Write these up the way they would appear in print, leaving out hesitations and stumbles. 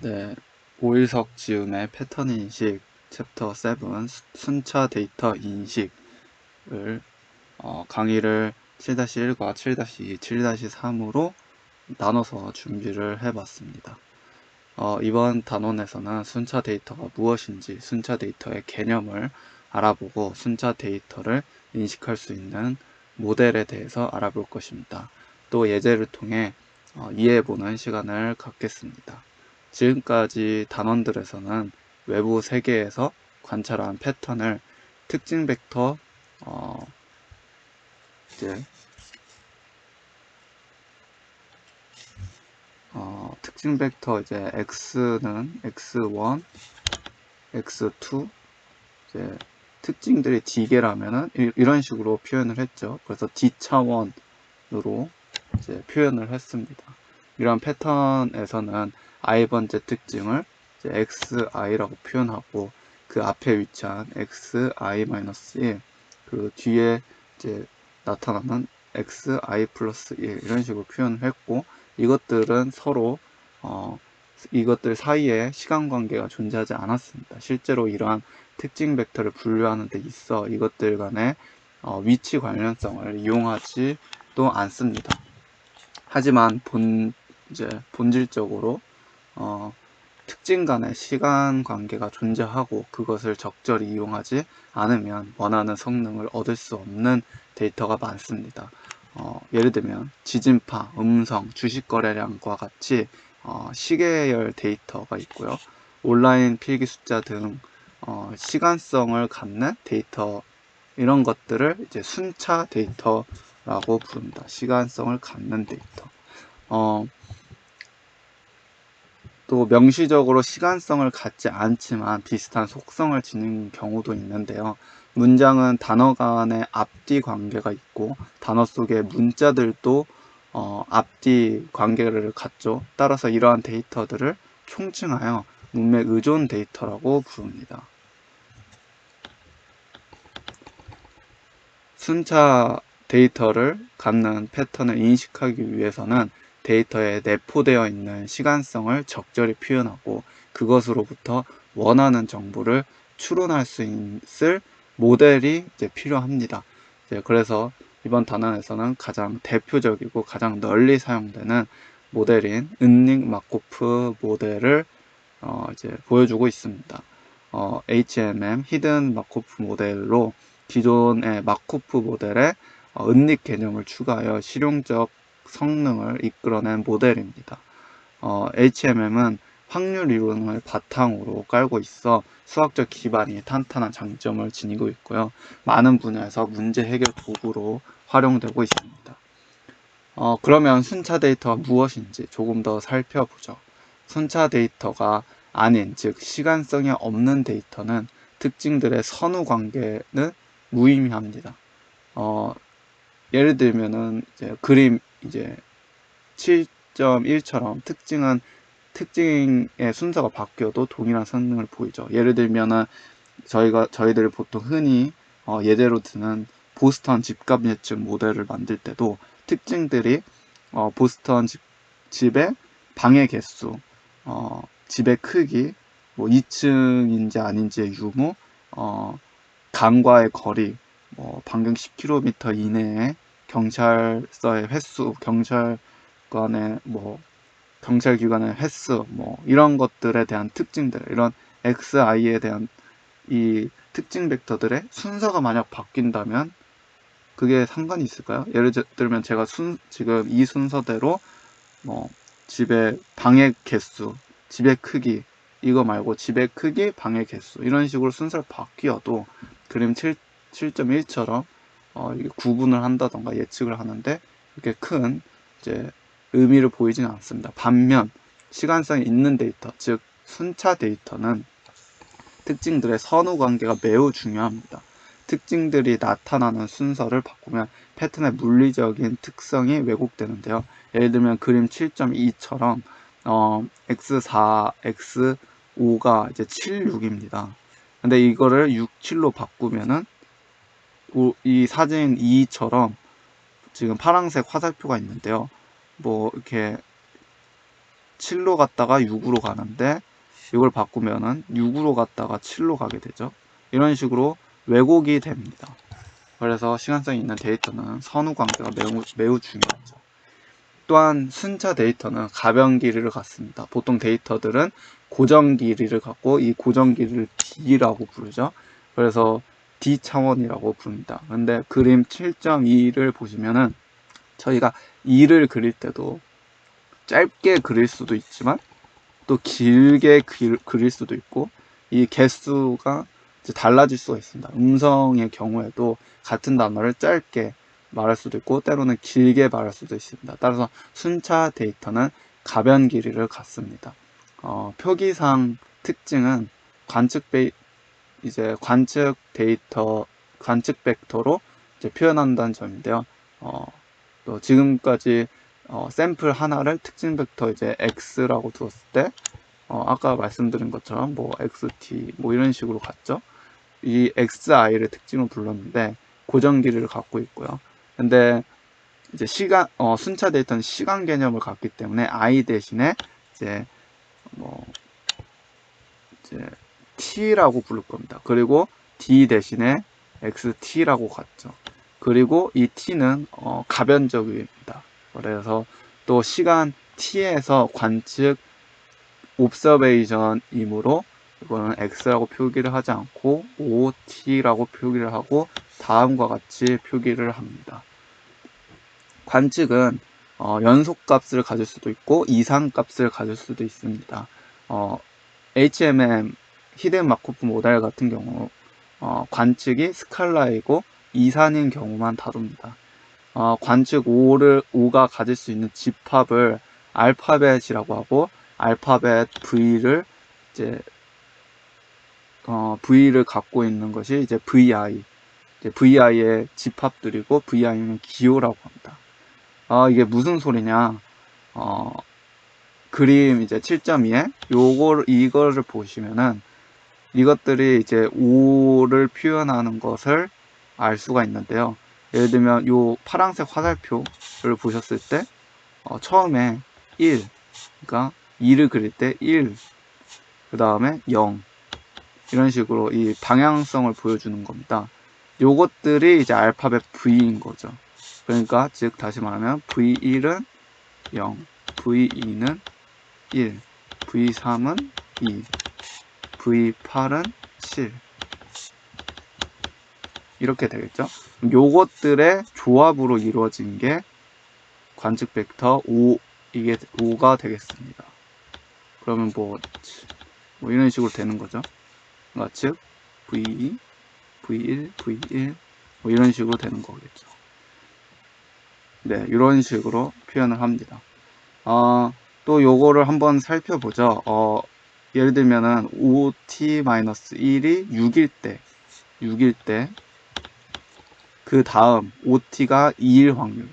네, 오일석 지음의 패턴 인식 챕터 7 순차 데이터 인식을 강의를 7-1과 7-2, 7-3으로 나눠서 준비를 해봤습니다. 이번 단원에서는 순차 데이터가 무엇인지, 순차 데이터의 개념을 알아보고 순차 데이터를 인식할 수 있는 모델에 대해서 알아볼 것입니다. 또 예제를 통해 이해해보는 시간을 갖겠습니다. 지금까지 단원들에서는 외부 세계에서 관찰한 패턴을 특징 벡터 이제 특징 벡터 이제 x는 x1, x2 이제 특징들이 D개라면은 이런 식으로 표현을 했죠. 그래서 D 차원으로 이제 표현을 했습니다. 이런 패턴에서는 i번째 특징을 이제 xi라고 표현하고 그 앞에 위치한 xi-1 그 뒤에 이제 나타나는 xi 플러스 1 이런 식으로 표현을 했고 이것들은 서로 이것들 사이에 시간 관계가 존재하지 않았습니다. 실제로 이러한 특징 벡터를 분류하는 데 있어 이것들 간의 위치 관련성을 이용하지도 않습니다. 하지만 본질적으로 특징 간의 시간 관계가 존재하고 그것을 적절히 이용하지 않으면 원하는 성능을 얻을 수 없는 데이터가 많습니다. 예를 들면 지진파, 음성, 주식 거래량과 같이 시계열 데이터가 있고요. 온라인 필기 숫자 등 시간성을 갖는 데이터 이런 것들을 이제 순차 데이터라고 부릅니다. 시간성을 갖는 데이터. 또 명시적으로 시간성을 갖지 않지만 비슷한 속성을 지닌 경우도 있는데요. 문장은 단어 간의 앞뒤 관계가 있고 단어 속의 문자들도 앞뒤 관계를 갖죠. 따라서 이러한 데이터들을 총칭하여 문맥 의존 데이터라고 부릅니다. 순차 데이터를 갖는 패턴을 인식하기 위해서는 데이터에 내포되어 있는 시간성을 적절히 표현하고 그것으로부터 원하는 정보를 추론할 수 있을 모델이 이제 필요합니다. 그래서 이번 단원에서는 가장 대표적이고 가장 널리 사용되는 모델인 은닉 마코프 모델을 이제 보여주고 있습니다. HMM 히든 마코프 모델로 기존의 마코프 모델에 은닉 개념을 추가하여 실용적 성능을 이끌어낸 모델입니다. HMM은 확률 이론을 바탕으로 깔고 있어 수학적 기반이 탄탄한 장점을 지니고 있고요. 많은 분야에서 문제 해결 도구로 활용되고 있습니다. 그러면 순차 데이터가 무엇인지 조금 더 살펴보죠. 순차 데이터가 아닌, 즉 시간성이 없는 데이터는 특징들의 선후 관계는 무의미합니다. 예를 들면은 이제 그림 이제 7.1처럼 특징의 순서가 바뀌어도 동일한 성능을 보이죠. 예를 들면은 저희들이 보통 흔히 예제로 드는 보스턴 집값 예측 모델을 만들 때도 특징들이 보스턴 집의 방의 개수, 집의 크기, 뭐 2층인지 아닌지의 유무, 강과의 거리, 반경 10km 이내에 경찰서의 횟수, 경찰기관의 횟수, 이런 것들에 대한 특징들, 이런 XI에 대한 이 특징 벡터들의 순서가 만약 바뀐다면 그게 상관이 있을까요? 예를 들면 제가 지금 이 순서대로 집의 방의 개수, 집의 크기 이거 말고 집의 크기, 방의 개수 이런 식으로 순서를 바뀌어도 그림 7.1처럼 이게 구분을 한다던가 예측을 하는데 이렇게 큰 이제 의미를 보이지는 않습니다. 반면 시간성이 있는 데이터, 즉 순차 데이터는 특징들의 선후 관계가 매우 중요합니다. 특징들이 나타나는 순서를 바꾸면 패턴의 물리적인 특성이 왜곡되는데요. 예를 들면 그림 7.2처럼 x4, x5가 이제 7, 6입니다. 근데 이거를 6, 7로 바꾸면은 이 사진 2처럼 지금 파란색 화살표가 있는데요. 이렇게 7로 갔다가 6으로 가는데 이걸 바꾸면은 6으로 갔다가 7로 가게 되죠. 이런 식으로 왜곡이 됩니다. 그래서 시간성이 있는 데이터는 선후 관계가 매우 중요하죠. 또한 순차 데이터는 가변 길이를 갖습니다. 보통 데이터들은 고정 길이를 갖고 이 고정 길이를 D라고 부르죠. 그래서 D 차원이라고 부릅니다. 근데 그림 7.2를 보시면은 저희가 2를 그릴 때도 짧게 그릴 수도 있지만 또 길게 그릴 수도 있고 이 개수가 이제 달라질 수가 있습니다. 음성의 경우에도 같은 단어를 짧게 말할 수도 있고 때로는 길게 말할 수도 있습니다. 따라서 순차 데이터는 가변 길이를 갖습니다. 표기상 특징은 관측 데이터, 관측 벡터로 이제 표현한다는 점인데요. 또 지금까지 샘플 하나를 특징 벡터 이제 x라고 두었을 때 아까 말씀드린 것처럼 뭐 xt 뭐 이런 식으로 갔죠. 이 xi를 특징으로 불렀는데 고정 길이를 갖고 있고요. 근데 이제 순차 데이터는 시간 개념을 갖기 때문에 i 대신에 이제 뭐 이제 t라고 부를 겁니다. 그리고 d 대신에 xt라고 갔죠. 그리고 이 t는 가변적입니다. 그래서 또 시간 t에서 관측 옵서베이션이므로 이거는 x라고 표기를 하지 않고 ot라고 표기를 하고 다음과 같이 표기를 합니다. 관측은 연속값을 가질 수도 있고 이상값을 가질 수도 있습니다. HMM 히든 마코프 모델 같은 경우 관측이 스칼라이고 이산인 경우만 다룹니다. 관측 5가 가질 수 있는 집합을 알파벳이라고 하고 알파벳 V를 이제 V를 갖고 있는 것이 이제 VI, 이제 VI의 집합들이고 VI는 기호라고 합니다. 이게 무슨 소리냐? 그림 이제 7.2에 이거를 보시면은 이것들이 이제 5를 표현하는 것을 알 수가 있는데요. 예를 들면 요 파란색 화살표를 보셨을 때 처음에 1, 그러니까 2를 그릴 때 1, 그 다음에 0 이런 식으로 이 방향성을 보여주는 겁니다. 요것들이 이제 알파벳 V인 거죠. 그러니까 즉 다시 말하면 V1은 0, V2는 1, V3은 2, V8은 7 이렇게 되겠죠. 요것들의 조합으로 이루어진 게 관측 벡터 5, 이게 5가 되겠습니다. 그러면 뭐 이런 식으로 되는 거죠. 그러니까 즉 V2, V1, V1 뭐 이런 식으로 되는 거겠죠. 네, 이런 식으로 표현을 합니다. 또 요거를 한번 살펴보죠. 예를 들면은 5t-1이 6일 때 그 다음 5t가 2일 확률.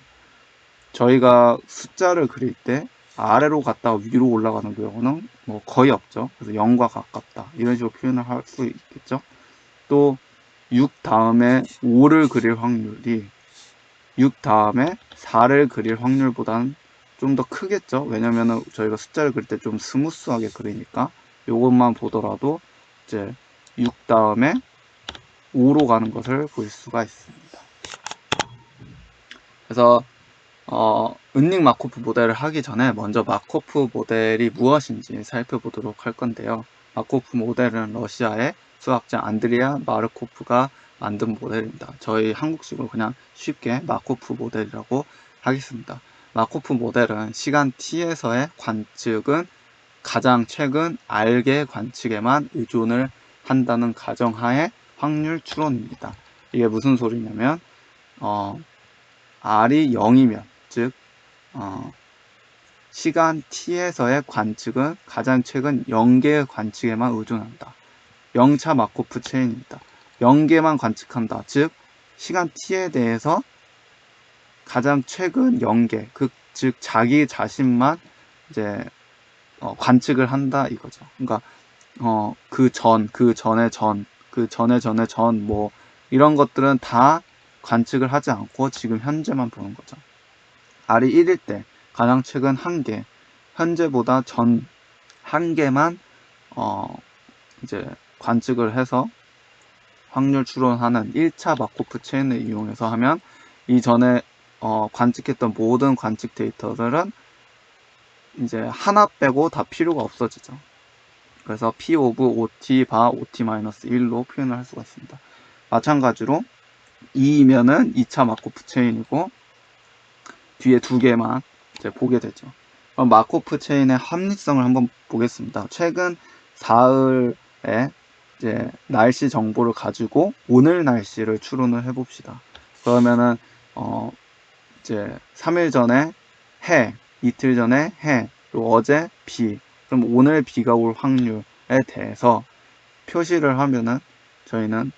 저희가 숫자를 그릴 때 아래로 갔다가 위로 올라가는 경우는 뭐 거의 없죠. 그래서 0과 가깝다. 이런 식으로 표현을 할 수 있겠죠. 또 6 다음에 5를 그릴 확률이 6 다음에 4를 그릴 확률보다는 좀 더 크겠죠. 왜냐면은 저희가 숫자를 그릴 때 좀 스무스하게 그리니까 이것만 보더라도 이제 6 다음에 5로 가는 것을 볼 수가 있습니다. 그래서 은닉 마코프 모델을 하기 전에 먼저 마코프 모델이 무엇인지 살펴보도록 할 건데요. 마코프 모델은 러시아의 수학자 안드리아 마르코프가 만든 모델입니다. 저희 한국식으로 그냥 쉽게 마코프 모델이라고 하겠습니다. 마코프 모델은 시간 t에서의 관측은 가장 최근 R계 관측에만 의존을 한다는 가정하에 확률 추론입니다. 이게 무슨 소리냐면 R이 0이면 즉 시간 t에서의 관측은 가장 최근 0개의 관측에만 의존한다. 0차 마코프 체인입니다. 0개만 관측한다. 즉 시간 t에 대해서 가장 최근 0개, 즉 자기 자신만 이제 관측을 한다 이거죠. 그러니까 그 전의 전, 뭐 이런 것들은 다 관측을 하지 않고 지금 현재만 보는 거죠. R이 1일 때 가장 최근 현재보다 전 한 개만 이제 관측을 해서 확률 추론하는 1차 마코프 체인을 이용해서 하면 이전에 관측했던 모든 관측 데이터들은 이제 하나 빼고 다 필요가 없어지죠. 그래서 P 오브 OT 바 OT-1로 표현을 할 수가 있습니다. 마찬가지로 2이면은 2차 마코프 체인이고 뒤에 두 개만 이제 보게 되죠. 그럼 마코프 체인의 합리성을 한번 보겠습니다. 최근 사흘에 이제 날씨 정보를 가지고 오늘 날씨를 추론을 해봅시다. 그러면은 이제 3일 전에 해, 이틀 전에 해, 그리고 어제 비, 그럼 오늘 비가 올 확률에 대해서 표시를 하면은 저희는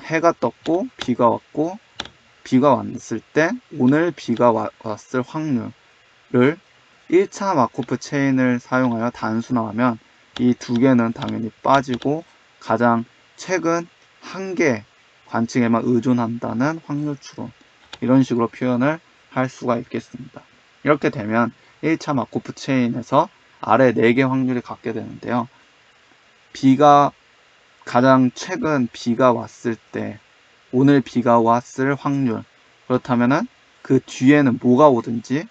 해가 떴고 비가 왔고 비가 왔을 때 오늘 비가 왔을 확률을 1차 마코프 체인을 사용하여 단순화하면 이 두 개는 당연히 빠지고 가장 최근 한 개 관측에만 의존한다는 확률 추론, 이런 식으로 표현을 할 수가 있겠습니다. 이렇게 되면 1차 마코프 체인에서 아래 4개 확률이 갖게 되는데요. 비가 가장 최근 비가 왔을 때 오늘 비가 왔을 확률, 그렇다면은 그 뒤에는 뭐가 오든지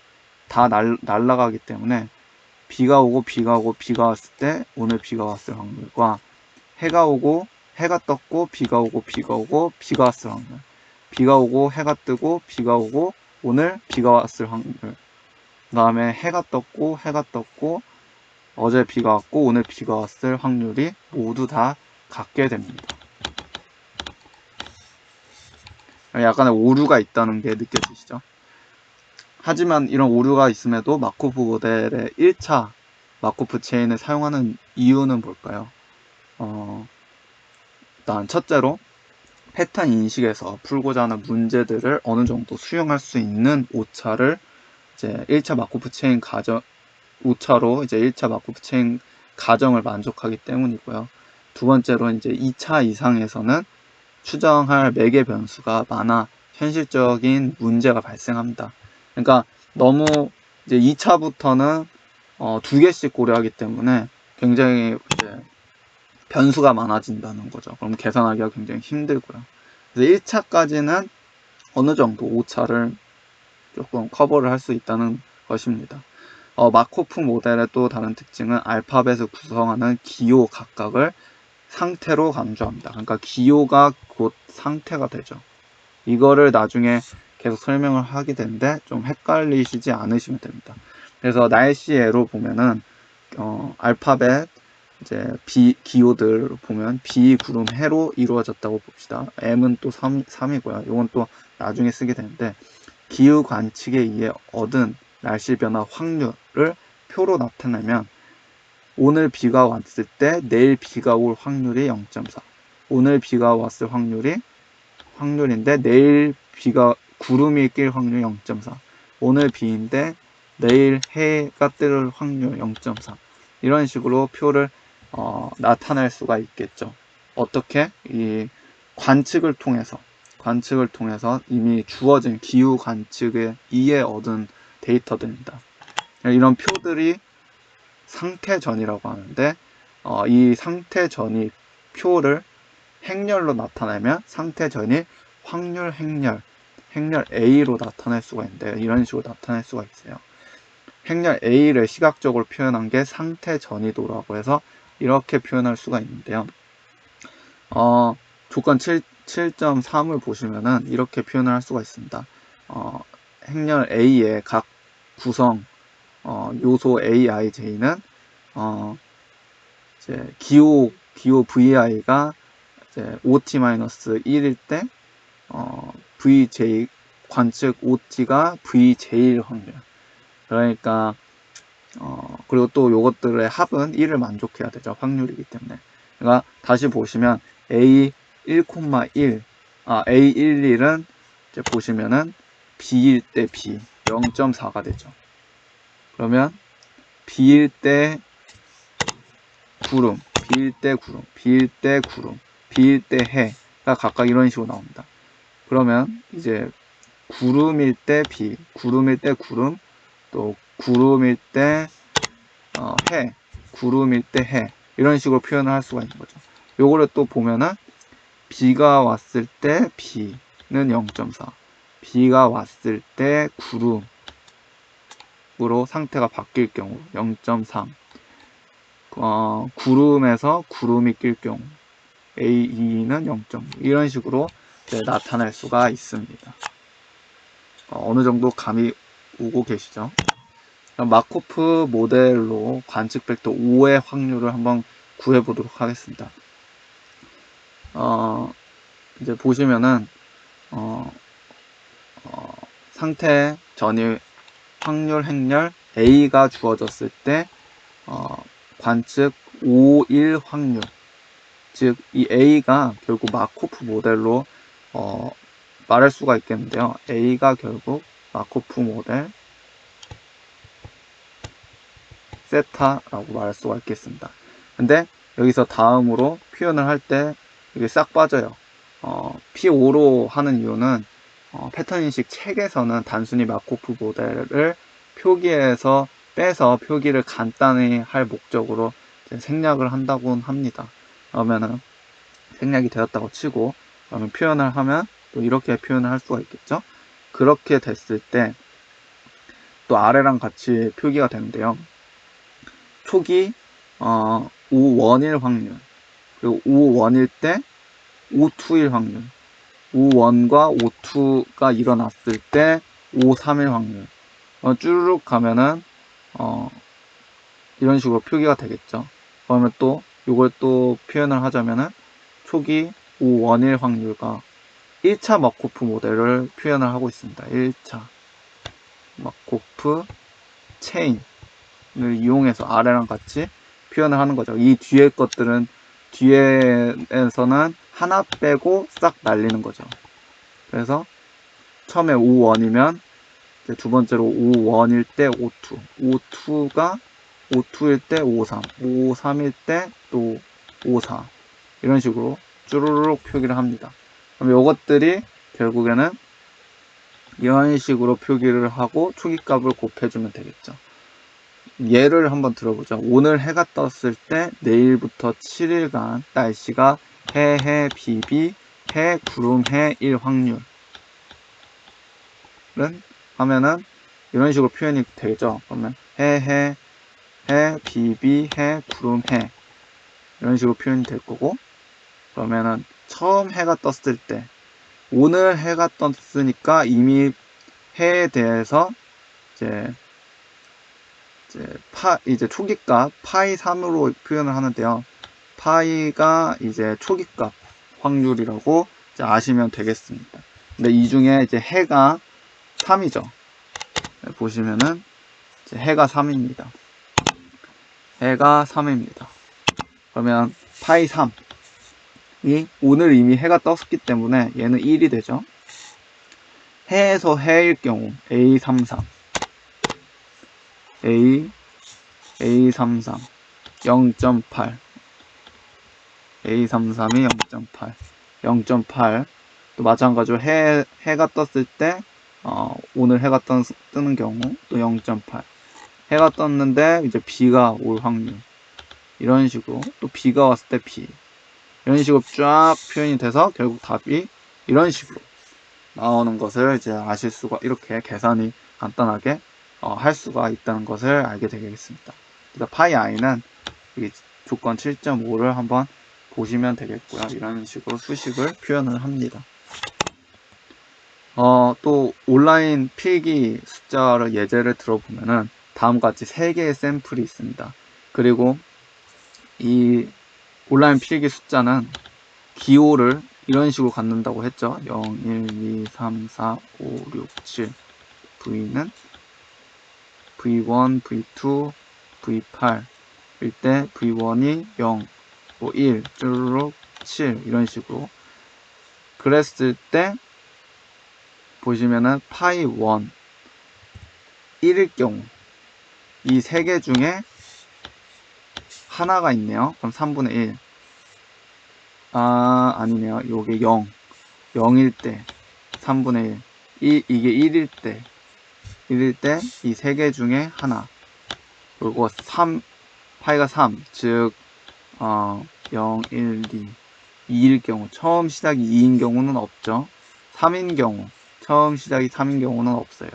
다 날아가기 때문에 비가 오고 비가 오고 비가 왔을 때 오늘 비가 왔을 확률과 해가 오고 해가 떴고 비가 오고 비가 오고 비가 왔을 확률, 비가 오고 해가 뜨고 비가 오고 오늘 비가 왔을 확률, 그 다음에 해가 떴고 어제 비가 왔고 오늘 비가 왔을 확률이 모두 다 같게 됩니다. 약간의 오류가 있다는 게 느껴지시죠? 하지만 이런 오류가 있음에도 마코프 모델의 1차 마코프 체인을 사용하는 이유는 뭘까요? 일단 첫째로 패턴 인식에서 풀고자 하는 문제들을 어느 정도 수용할 수 있는 오차를 이제 1차 마코프 체인 오차로 이제 1차 마코프 체인 가정을 만족하기 때문이고요. 두 번째로 이제 2차 이상에서는 추정할 매개 변수가 많아 현실적인 문제가 발생합니다. 그러니까 너무 이제 2차부터는 2개씩 고려하기 때문에 굉장히 이제 변수가 많아진다는 거죠. 그럼 계산하기가 굉장히 힘들고요. 그래서 1차까지는 어느 정도 오차를 조금 커버를 할 수 있다는 것입니다. 마코프 모델의 또 다른 특징은 알파벳을 구성하는 기호 각각을 상태로 강조합니다. 그러니까 기호가 곧 상태가 되죠. 이거를 나중에 계속 설명을 하게 되는데 좀 헷갈리시지 않으시면 됩니다. 그래서 날씨에로 보면은 알파벳 이제 기호들 보면 비, 구름, 해로 이루어졌다고 봅시다. M은 또 3이고요. 이건 또 나중에 쓰게 되는데 기후 관측에 의해 얻은 날씨 변화 확률을 표로 나타내면 오늘 비가 왔을 때 내일 비가 올 확률이 0.4. 오늘 비가 왔을 확률인데 내일 구름이 낄 확률 0.4. 오늘 비인데 내일 해가 뜰 확률 0.4. 이런 식으로 표를 나타낼 수가 있겠죠. 어떻게? 이 관측을 통해서 이미 주어진 기후 관측에 의해 얻은 데이터들입니다. 이런 표들이 상태전이라고 하는데 이 상태전이 표를 행렬로 나타내면 상태전이 확률 행렬 A로 나타낼 수가 있는데 이런 식으로 나타낼 수가 있어요. 행렬 A를 시각적으로 표현한 게 상태전이도라고 해서 이렇게 표현할 수가 있는데요. 조건 7.3을 보시면은 이렇게 표현을 할 수가 있습니다. 행렬 A의 각 구성 요소 AIJ는 이제 기호 VI가 이제 OT-1일 때 VJ 관측 OT가 VJ일 확률. 그러니까 그리고 또 요것들의 합은 1을 만족해야 되죠. 확률이기 때문에. 그러니까 다시 보시면 A1,1 A11은 이제 보시면은 B일 때 B 0.4가 되죠. 그러면 B일 때 구름, B일 때 구름, B일 때 구름, B일 때 해가 각각 이런 식으로 나옵니다. 그러면 이제 구름일 때 비, 구름일 때 구름, 또 구름일 때 해, 구름일 때 해, 이런 식으로 표현을 할 수가 있는 거죠. 요거를 또 보면은 비가 왔을 때 비는 0.4, 비가 왔을 때 구름으로 상태가 바뀔 경우 0.3, 구름에서 구름이 낄 경우 A2는 0.5, 이런 식으로 나타낼 수가 있습니다. 어느 정도 감이 오고 계시죠? 마코프 모델로 관측 벡터 5의 확률을 한번 구해 보도록 하겠습니다. 이제 보시면은 상태 전이 확률 행렬 A가 주어졌을 때 관측 5일 확률, 즉 이 A가 결국 마코프 모델로 말할 수가 있겠는데요. A가 결국 마코프 모델 세타라고 말할 수가 있겠습니다. 근데 여기서 다음으로 표현을 할 때 이게 싹 빠져요. P5로 하는 이유는 패턴 인식 책에서는 단순히 마코프 모델을 표기에서 빼서 표기를 간단히 할 목적으로 생략을 한다고 합니다. 그러면은 생략이 되었다고 치고, 그러면 표현을 하면 또 이렇게 표현을 할 수가 있겠죠. 그렇게 됐을 때 또 아래랑 같이 표기가 되는데요. 초기 5원일 확률, 그리고 5원일 때 5투일 확률, 5원과 5투가 일어났을 때 5,3일 확률, 쭈르륵 가면은 이런 식으로 표기가 되겠죠. 그러면 또 이걸 또 표현을 하자면은 초기 5원일 확률과 1차 마코프 모델을 표현을 하고 있습니다. 1차 마코프 체인을 이용해서 아래랑 같이 표현을 하는 거죠. 이 뒤에 것들은 뒤에서는 하나 빼고 싹 날리는 거죠. 그래서 처음에 5원이면 두 번째로 5원일 때 5투, 5투가 5투일 때 53, 53일 때 또 54, 이런 식으로 쭈루룩 표기를 합니다. 그럼 이것들이 결국에는 이런 식으로 표기를 하고 초기값을 곱해주면 되겠죠. 예를 한번 들어보죠. 오늘 해가 떴을 때 내일부터 7일간 날씨가 해, 비비, 해, 구름, 해일 확률은 하면은 이런 식으로 표현이 되겠죠. 그러면 해, 비비, 해, 구름, 해, 이런 식으로 표현이 될 거고, 그러면은 처음 해가 떴을 때 오늘 해가 떴으니까 이미 해에 대해서 이제 초기값 파이 3으로 표현을 하는데요. 파이가 이제 초기값 확률이라고 이제 아시면 되겠습니다. 근데 이 중에 이제 해가 3이죠. 보시면은 이제 해가 3입니다. 해가 3입니다. 그러면 파이 3이 오늘 이미 해가 떴기 때문에 얘는 1이 되죠. 해에서 해일 경우 A33 A33 0.8 A33이 0.8 0.8 또 마찬가지로 해가 떴을 때 오늘 해가 뜨는 경우 또 0.8 해가 떴는데 이제 비가 올 확률, 이런 식으로 또 비가 왔을 때 비, 이런 식으로 쫙 표현이 돼서 결국 답이 이런 식으로 나오는 것을 이제 아실 수가, 이렇게 계산이 간단하게 할 수가 있다는 것을 알게 되겠습니다. 그래서 파이 i는 조건 7.5를 한번 보시면 되겠고요. 이런 식으로 수식을 표현을 합니다. 또 온라인 필기 숫자를 예제를 들어보면은 다음과 같이 3개의 샘플이 있습니다. 그리고 이 온라인 필기 숫자는 기호를 이런 식으로 갖는다고 했죠. 0, 1, 2, 3, 4, 5, 6, 7. V는 V1, V2, V8 일 때 V1이 0, 뭐 1, 쭈르륵 7, 이런 식으로 그랬을 때 보시면은 파이 1 1일 경우 이 3개 중에 하나가 있네요. 그럼 3분의 1. 아니네요. 요게 0. 0일 때 3분의 1. 이게 1일 때 이 3개 중에 하나. 그리고 파이가 3, 즉 0, 1, 2, 2일 경우, 처음 시작이 2인 경우는 없죠. 3인 경우, 처음 시작이 3인 경우는 없어요.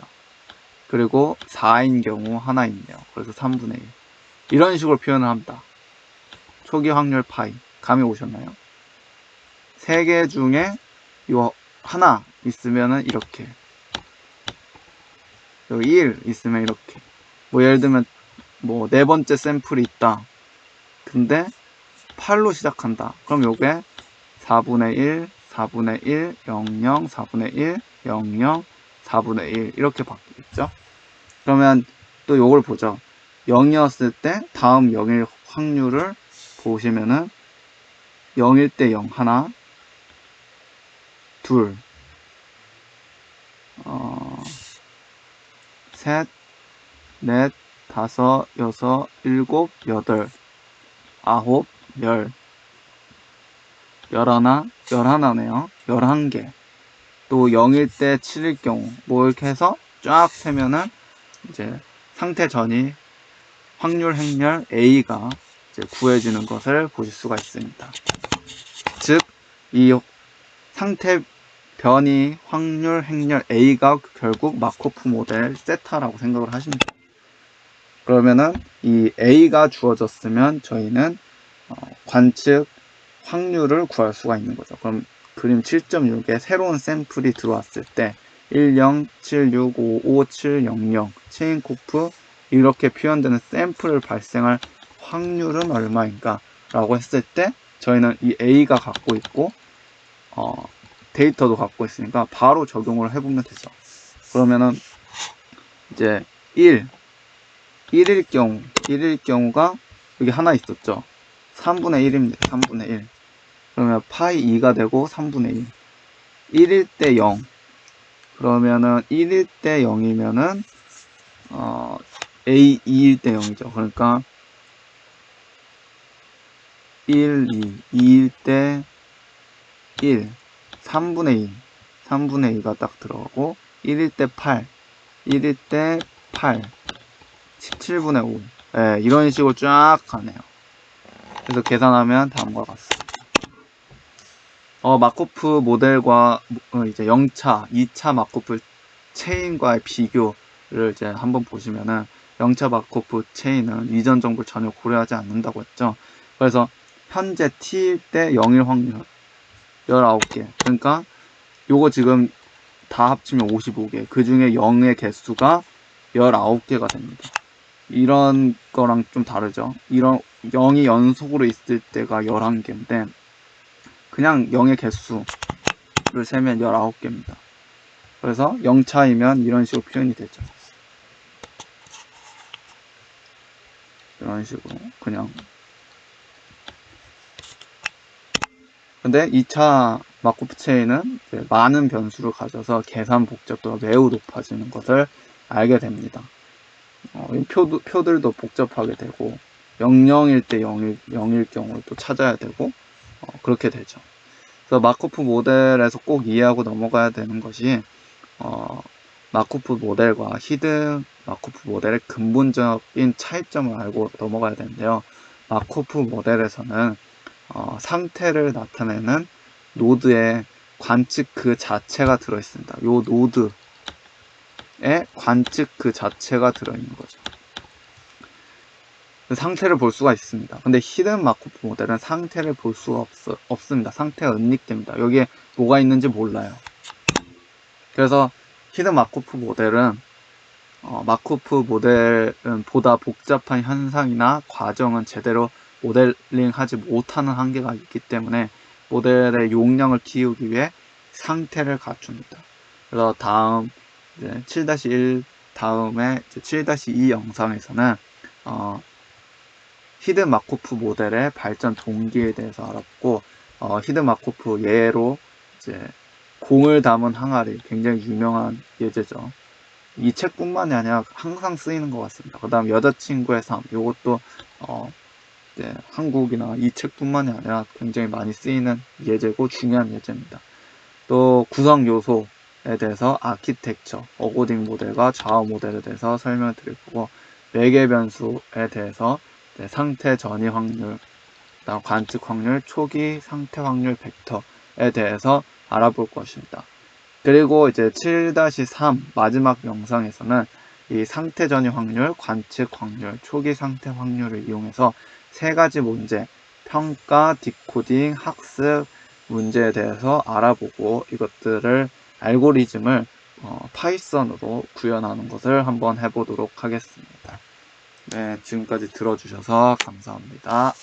그리고 4인 경우 하나 있네요. 그래서 3분의 1. 이런 식으로 표현을 합니다. 초기 확률 파이. 감이 오셨나요? 3개 중에 요 하나 있으면은 이렇게. 여기 1 있으면 이렇게. 뭐 예를 들면 뭐 4번째 샘플이 있다. 근데 8로 시작한다. 그럼 요게 4분의 1, 4분의 1, 00, 4분의 1, 00, 4분의 1 이렇게 바뀌겠죠? 그러면 또 요걸 보죠. 0이었을 때 다음 0일 확률을 보시면은 0일 때 0 하나, 둘, 셋, 넷, 다섯, 여섯, 일곱, 여덟, 아홉, 열, 열하나, 열하나네요. 11개. 또 0일 때 7일 경우 뭐 이렇게 해서 쫙 세면은 이제 상태 전이 확률 행렬 A가 이제 구해지는 것을 보실 수가 있습니다. 즉, 이 상태 변이 확률 행렬 A가 결국 마코프 모델 세타라고 생각을 하시면 돼요. 그러면은 이 A가 주어졌으면 저희는 관측 확률을 구할 수가 있는 거죠. 그럼 그림 7.6에 새로운 샘플이 들어왔을 때 10, 76, 55, 700 체인코프 이렇게 표현되는 샘플을 발생할 확률은 얼마인가 라고 했을 때 저희는 이 A가 갖고 있고 데이터도 갖고 있으니까 바로 적용을 해보면 되죠. 그러면은 이제 1일 경우가 여기 하나 있었죠. 3분의 1입니다. 3분의 1. 그러면 파이 2가 되고 3분의 1. 1일 때 0. 그러면은 1일 때 0이면은 A 2일 때 0이죠. 그러니까 1, 2, 2일 때 1, 3분의 2. 3분의 2가 딱 들어가고 1일 때 8, 1일 때 8, 17분의 5. 네, 이런 식으로 쫙 가네요. 그래서 계산하면 다음과 같습니다. 마코프 모델과 이제 0차, 2차 마코프 체인과의 비교를 이제 한번 보시면은 0차 마코프 체인은 이전 정보를 전혀 고려하지 않는다고 했죠. 그래서 현재 T일 때 0일 확률 19개. 그러니까 요거 지금 다 합치면 55개. 그 중에 0의 개수가 19개가 됩니다. 이런 거랑 좀 다르죠. 이런 0이 연속으로 있을 때가 11개인데 그냥 0의 개수를 세면 19개입니다. 그래서 0차이면 이런 식으로 표현이 되죠. 이런 식으로 그냥. 근데 2차 마코프 체인은 많은 변수를 가져서 계산 복잡도가 매우 높아지는 것을 알게 됩니다. 표들도 복잡하게 되고 00일 때 0일 경우를 또 찾아야 되고 그렇게 되죠. 그래서 마코프 모델에서 꼭 이해하고 넘어가야 되는 것이 마코프 모델과 히든 마코프 모델의 근본적인 차이점을 알고 넘어가야 되는데요. 마코프 모델에서는 상태를 나타내는 노드에 관측 그 자체가 들어있습니다. 이 노드에 관측 그 자체가 들어있는 거죠. 상태를 볼 수가 있습니다. 근데 히든 마코프 모델은 상태를 볼 수가 없습니다. 상태가 은닉됩니다. 여기에 뭐가 있는지 몰라요. 그래서 히든 마코프 모델은 마코프 모델은 보다 복잡한 현상이나 과정은 제대로 모델링하지 못하는 한계가 있기 때문에 모델의 용량을 키우기 위해 상태를 갖춥니다. 그래서 다음 7-1 다음에 7-2 영상에서는 히든 마코프 모델의 발전 동기에 대해서 알아보고 히든 마코프 예로 이제 공을 담은 항아리 굉장히 유명한 예제죠. 이 책뿐만이 아니라 항상 쓰이는 것 같습니다. 그 다음 여자친구의 삶 이것도 한국이나 이 책뿐만이 아니라 굉장히 많이 쓰이는 예제고 중요한 예제입니다. 또 구성 요소에 대해서 아키텍처, 어고딩 모델과 좌우 모델에 대해서 설명을 드릴 거고 매개 변수에 대해서 상태 전이 확률, 그다음 관측 확률, 초기 상태 확률 벡터에 대해서 알아볼 것입니다. 그리고 이제 7-3 마지막 영상에서는 이 상태 전이 확률, 관측 확률, 초기 상태 확률을 이용해서 세 가지 문제, 평가, 디코딩, 학습 문제에 대해서 알아보고 이것들을 알고리즘을 파이썬으로 구현하는 것을 한번 해보도록 하겠습니다. 네, 지금까지 들어주셔서 감사합니다.